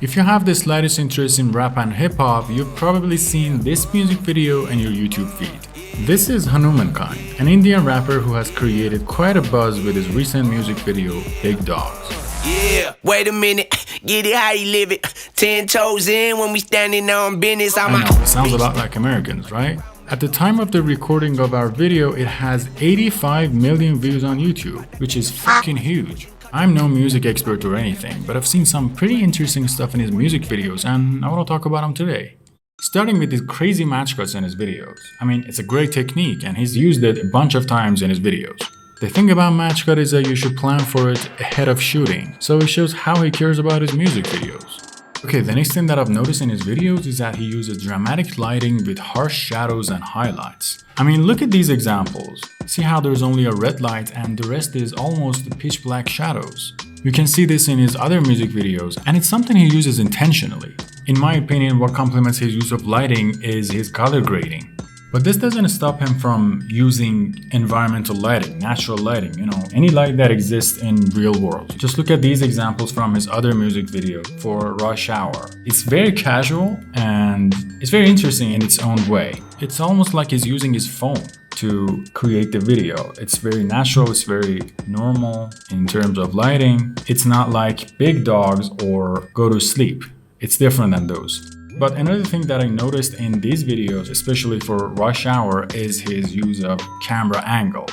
If you have the slightest interest in rap and hip-hop, you've probably seen this music video in your YouTube feed. This is Hanumankind, an Indian rapper who has created quite a buzz with his recent music video, Big Dawgs. Yeah, wait a minute, get it how you live it. 10 toes in when we standing on business. I know, it sounds a lot like Americans, right? At the time of the recording of our video, it has 85 million views on YouTube, which is fucking huge. I'm no music expert or anything, but I've seen some pretty interesting stuff in his music videos and I want to talk about them today. Starting with these crazy match cuts in his videos. I mean, it's a great technique and he's used it a bunch of times in his videos. The thing about match cut is that you should plan for it ahead of shooting, so it shows how he cares about his music videos. Okay, the next thing that I've noticed in his videos is that he uses dramatic lighting with harsh shadows and highlights. I mean, look at these examples. See how there's only a red light and the rest is almost pitch black shadows. You can see this in his other music videos and it's something he uses intentionally. In my opinion, what complements his use of lighting is his color grading. But this doesn't stop him from using environmental lighting, natural lighting, any light that exists in real world. Just look at these examples from his other music video for Rush Hour. It's very casual and it's very interesting in its own way. It's almost like he's using his phone to create the video. It's very natural, it's very normal in terms of lighting. It's not like Big Dawgs or Go to Sleep. It's different than those. But another thing that I noticed in these videos, especially for Rush Hour, is his use of camera angles.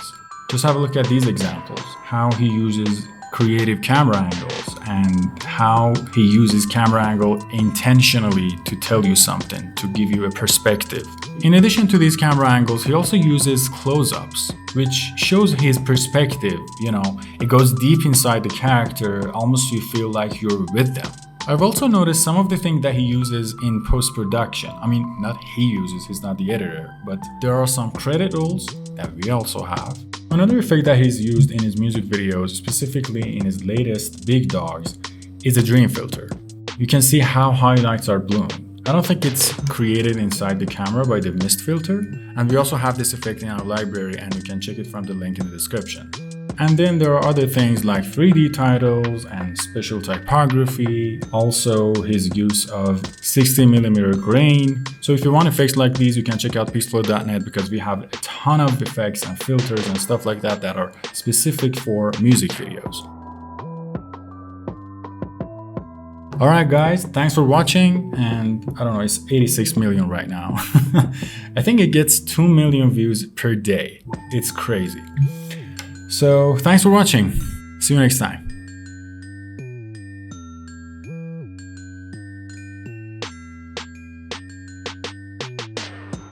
Just have a look at these examples, how he uses creative camera angles and how he uses camera angle intentionally to tell you something, to give you a perspective. In addition to these camera angles, he also uses close-ups, which shows his perspective, it goes deep inside the character, almost you feel like you're with them. I've also noticed some of the things that he uses in post-production. I mean, not he uses, he's not the editor, but there are some credit rolls that we also have. Another effect that he's used in his music videos, specifically in his latest Big Dawgs, is a dream filter. You can see how highlights are blown. I don't think it's created inside the camera by the mist filter, and we also have this effect in our library and you can check it from the link in the description. And then there are other things like 3D titles and special typography, also his use of 60mm grain. So if you want effects like these, you can check out Pixflow.net because we have a ton of effects and filters and stuff like that that are specific for music videos. Alright guys, thanks for watching, and I don't know, it's 86 million right now. I think it gets 2 million views per day. It's crazy. So thanks for watching. See you next time.